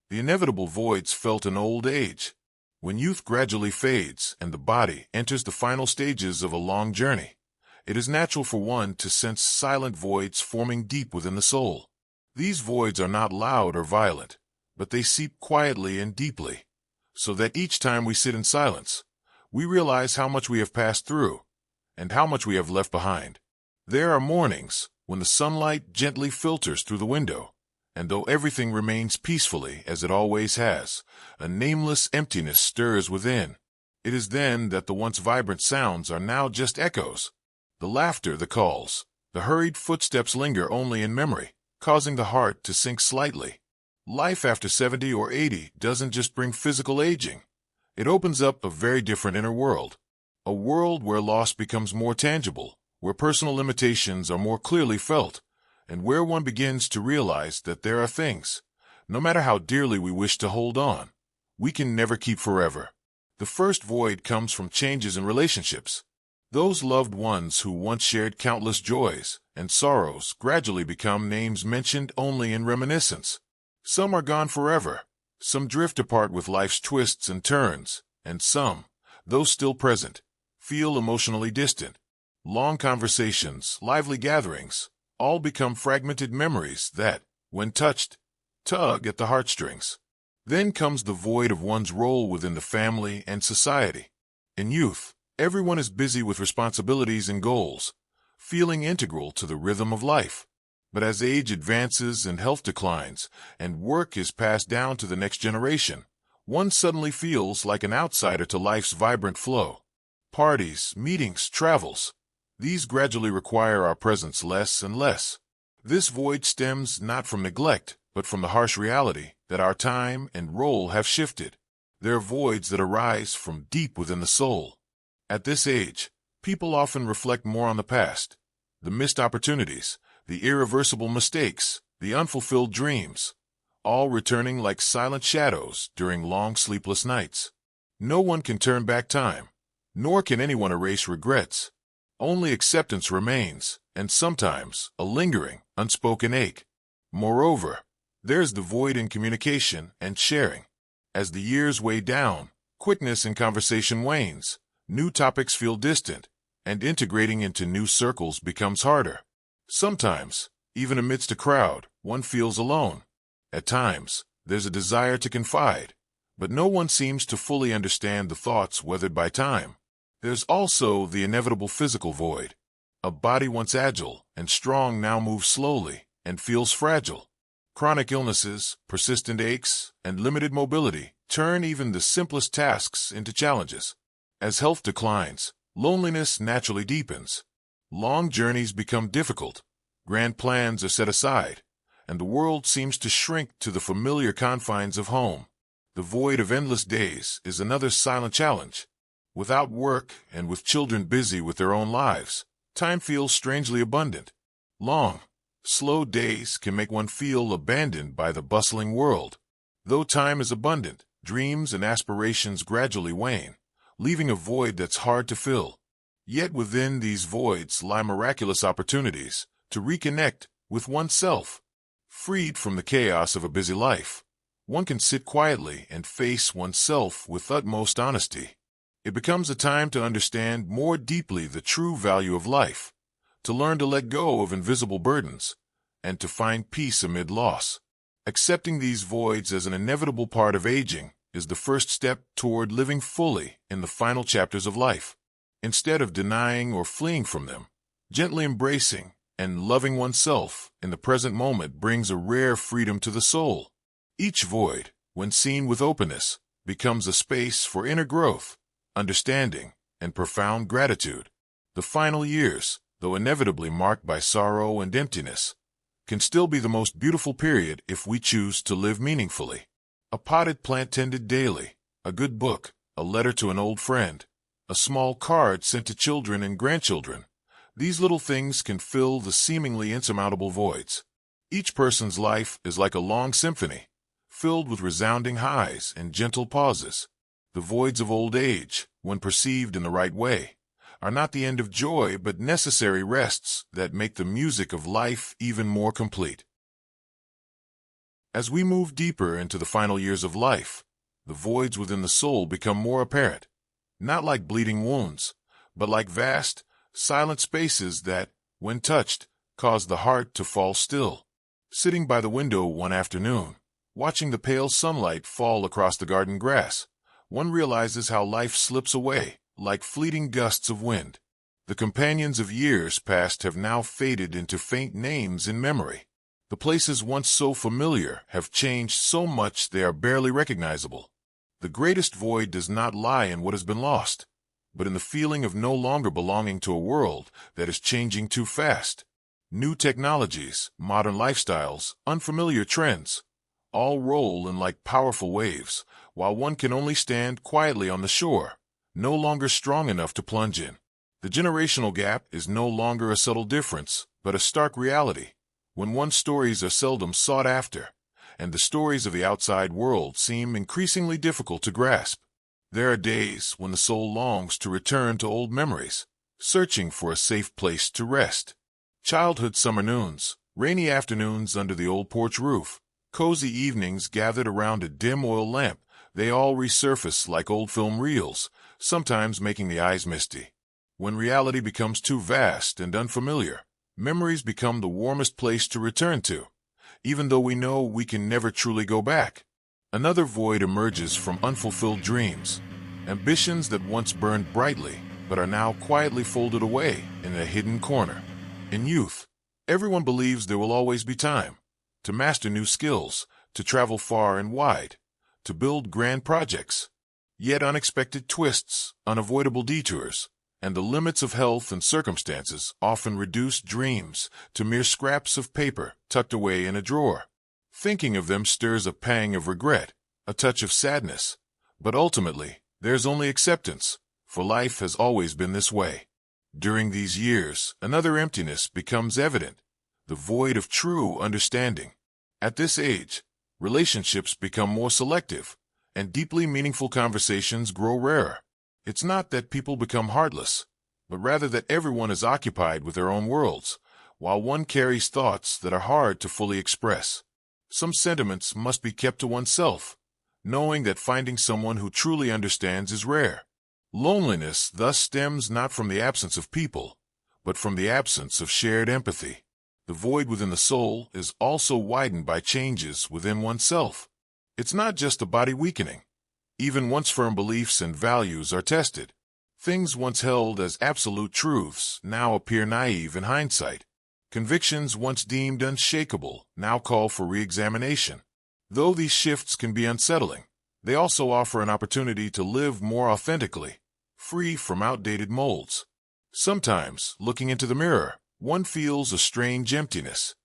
The inevitable voids felt in old age. When youth gradually fades and the body enters the final stages of a long journey, it is natural for one to sense silent voids forming deep within the soul. These voids are not loud or violent, but they seep quietly and deeply, so that each time we sit in silence, we realize how much we have passed through and how much we have left behind. There are mornings when the sunlight gently filters through the window, and though everything remains peacefully as it always has, a nameless emptiness stirs within. It is then that the once vibrant sounds are now just echoes. The laughter, the calls, the hurried footsteps linger only in memory, causing the heart to sink slightly. Life after 70 or 80 doesn't just bring physical aging. It opens up a very different inner world. A world where loss becomes more tangible, where personal limitations are more clearly felt, and where one begins to realize that there are things, no matter how dearly we wish to hold on, we can never keep forever. The first void comes from changes in relationships. Those loved ones who once shared countless joys and sorrows gradually become names mentioned only in reminiscence. Some are gone forever, some drift apart with life's twists and turns, and some, though still present, feel emotionally distant. Long conversations, lively gatherings, all become fragmented memories that, when touched, tug at the heartstrings. Then comes the void of one's role within the family and society. In youth, everyone is busy with responsibilities and goals, feeling integral to the rhythm of life. But as age advances and health declines, and work is passed down to the next generation, one suddenly feels like an outsider to life's vibrant flow. Parties, meetings, travels, these gradually require our presence less and less. This void stems not from neglect, but from the harsh reality that our time and role have shifted. There are voids that arise from deep within the soul. At this age, people often reflect more on the past, the missed opportunities, the irreversible mistakes, the unfulfilled dreams, all returning like silent shadows during long sleepless nights. No one can turn back time, nor can anyone erase regrets. Only acceptance remains, and sometimes a lingering, unspoken ache. Moreover, there's the void in communication and sharing. As the years weigh down, quickness in conversation wanes, new topics feel distant, and integrating into new circles becomes harder. Sometimes, even amidst a crowd, one feels alone. At times, there's a desire to confide, but no one seems to fully understand the thoughts weathered by time. There's also the inevitable physical void. A body once agile and strong now moves slowly and feels fragile. Chronic illnesses, persistent aches, and limited mobility turn even the simplest tasks into challenges. As health declines, loneliness naturally deepens. Long journeys become difficult, grand plans are set aside, and the world seems to shrink to the familiar confines of home. The void of endless days is another silent challenge. Without work and with children busy with their own lives, time feels strangely abundant. Long, slow days can make one feel abandoned by the bustling world. Though time is abundant, dreams and aspirations gradually wane, leaving a void that's hard to fill. Yet within these voids lie miraculous opportunities to reconnect with oneself. Freed from the chaos of a busy life, one can sit quietly and face oneself with utmost honesty. It becomes a time to understand more deeply the true value of life, to learn to let go of invisible burdens, and to find peace amid loss. Accepting these voids as an inevitable part of aging is the first step toward living fully in the final chapters of life. Instead of denying or fleeing from them, gently embracing and loving oneself in the present moment brings a rare freedom to the soul. Each void, when seen with openness, becomes a space for inner growth, understanding, and profound gratitude. The final years, though inevitably marked by sorrow and emptiness, can still be the most beautiful period if we choose to live meaningfully. A potted plant tended daily, a good book, a letter to an old friend, a small card sent to children and grandchildren. These little things can fill the seemingly insurmountable voids. Each person's life is like a long symphony, filled with resounding highs and gentle pauses. The voids of old age, when perceived in the right way, are not the end of joy but necessary rests that make the music of life even more complete. As we move deeper into the final years of life, the voids within the soul become more apparent, not like bleeding wounds, but like vast, silent spaces that, when touched, cause the heart to fall still. Sitting by the window one afternoon, watching the pale sunlight fall across the garden grass, one realizes how life slips away, like fleeting gusts of wind. The companions of years past have now faded into faint names in memory. The places once so familiar have changed so much they are barely recognizable. The greatest void does not lie in what has been lost, but in the feeling of no longer belonging to a world that is changing too fast. New technologies, modern lifestyles, unfamiliar trends, all roll in like powerful waves, while one can only stand quietly on the shore, no longer strong enough to plunge in. The generational gap is no longer a subtle difference, but a stark reality, when one's stories are seldom sought after, and the stories of the outside world seem increasingly difficult to grasp. There are days when the soul longs to return to old memories, searching for a safe place to rest. Childhood summer noons, rainy afternoons under the old porch roof, cozy evenings gathered around a dim oil lamp, they all resurface like old film reels, sometimes making the eyes misty. When reality becomes too vast and unfamiliar, memories become the warmest place to return to, even though we know we can never truly go back. Another void emerges from unfulfilled dreams, ambitions that once burned brightly but are now quietly folded away in a hidden corner. In youth, everyone believes there will always be time to master new skills, to travel far and wide, to build grand projects. Yet unexpected twists, unavoidable detours, and the limits of health and circumstances often reduce dreams to mere scraps of paper tucked away in a drawer. Thinking of them stirs a pang of regret, a touch of sadness, but ultimately, there's only acceptance, for life has always been this way. During these years, another emptiness becomes evident, the void of true understanding. At this age, relationships become more selective, and deeply meaningful conversations grow rarer. It's not that people become heartless, but rather that everyone is occupied with their own worlds, while one carries thoughts that are hard to fully express. Some sentiments must be kept to oneself, knowing that finding someone who truly understands is rare. Loneliness thus stems not from the absence of people, but from the absence of shared empathy. The void within the soul is also widened by changes within oneself. It's not just the body weakening. Even once firm beliefs and values are tested. Things once held as absolute truths now appear naive in hindsight. Convictions once deemed unshakable now call for re-examination. Though these shifts can be unsettling, they also offer an opportunity to live more authentically, free from outdated molds. Sometimes, looking into the mirror, one feels a strange emptiness.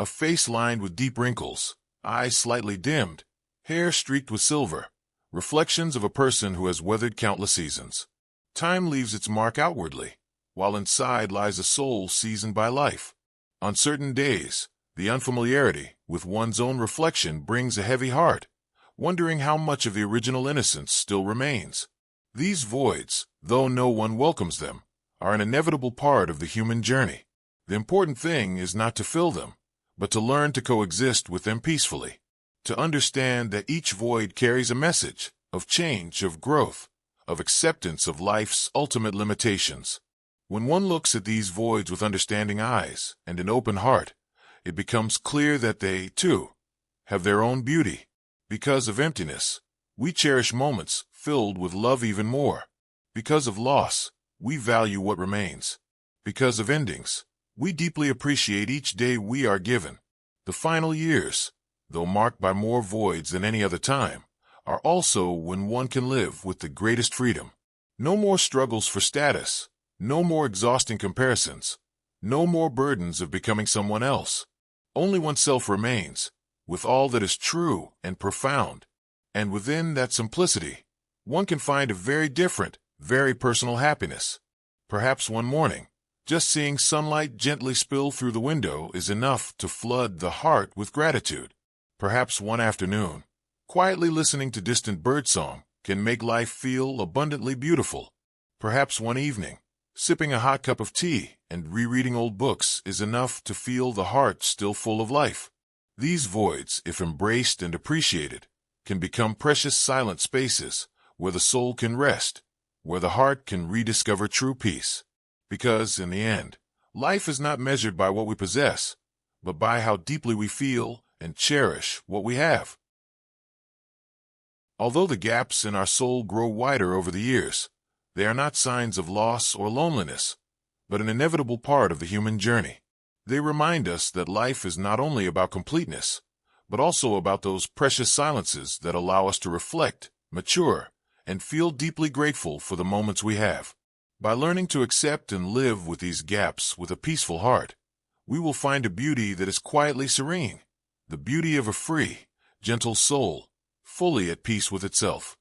A face lined with deep wrinkles, eyes slightly dimmed, hair streaked with silver, reflections of a person who has weathered countless seasons. Time leaves its mark outwardly, while inside lies a soul seasoned by life. On certain days, the unfamiliarity with one's own reflection brings a heavy heart, wondering how much of the original innocence still remains. These voids, though no one welcomes them, are an inevitable part of the human journey. The important thing is not to fill them, but to learn to coexist with them peacefully. To understand that each void carries a message of change, of growth, of acceptance of life's ultimate limitations. When one looks at these voids with understanding eyes and an open heart, it becomes clear that they, too, have their own beauty. Because of emptiness, we cherish moments filled with love even more. Because of loss, we value what remains. Because of endings, we deeply appreciate each day we are given. The final years, though marked by more voids than any other time, are also when one can live with the greatest freedom. No more struggles for status, no more exhausting comparisons, no more burdens of becoming someone else. Only oneself remains, with all that is true and profound. And within that simplicity, one can find a very different, very personal happiness. Perhaps one morning, just seeing sunlight gently spill through the window is enough to flood the heart with gratitude. Perhaps one afternoon, quietly listening to distant birdsong can make life feel abundantly beautiful. Perhaps one evening, sipping a hot cup of tea and rereading old books is enough to feel the heart still full of life. These voids, if embraced and appreciated, can become precious silent spaces where the soul can rest, where the heart can rediscover true peace. Because, in the end, life is not measured by what we possess, but by how deeply we feel and cherish what we have. Although the gaps in our soul grow wider over the years, they are not signs of loss or loneliness, but an inevitable part of the human journey. They remind us that life is not only about completeness, but also about those precious silences that allow us to reflect, mature, and feel deeply grateful for the moments we have. By learning to accept and live with these gaps with a peaceful heart, we will find a beauty that is quietly serene, the beauty of a free, gentle soul, fully at peace with itself.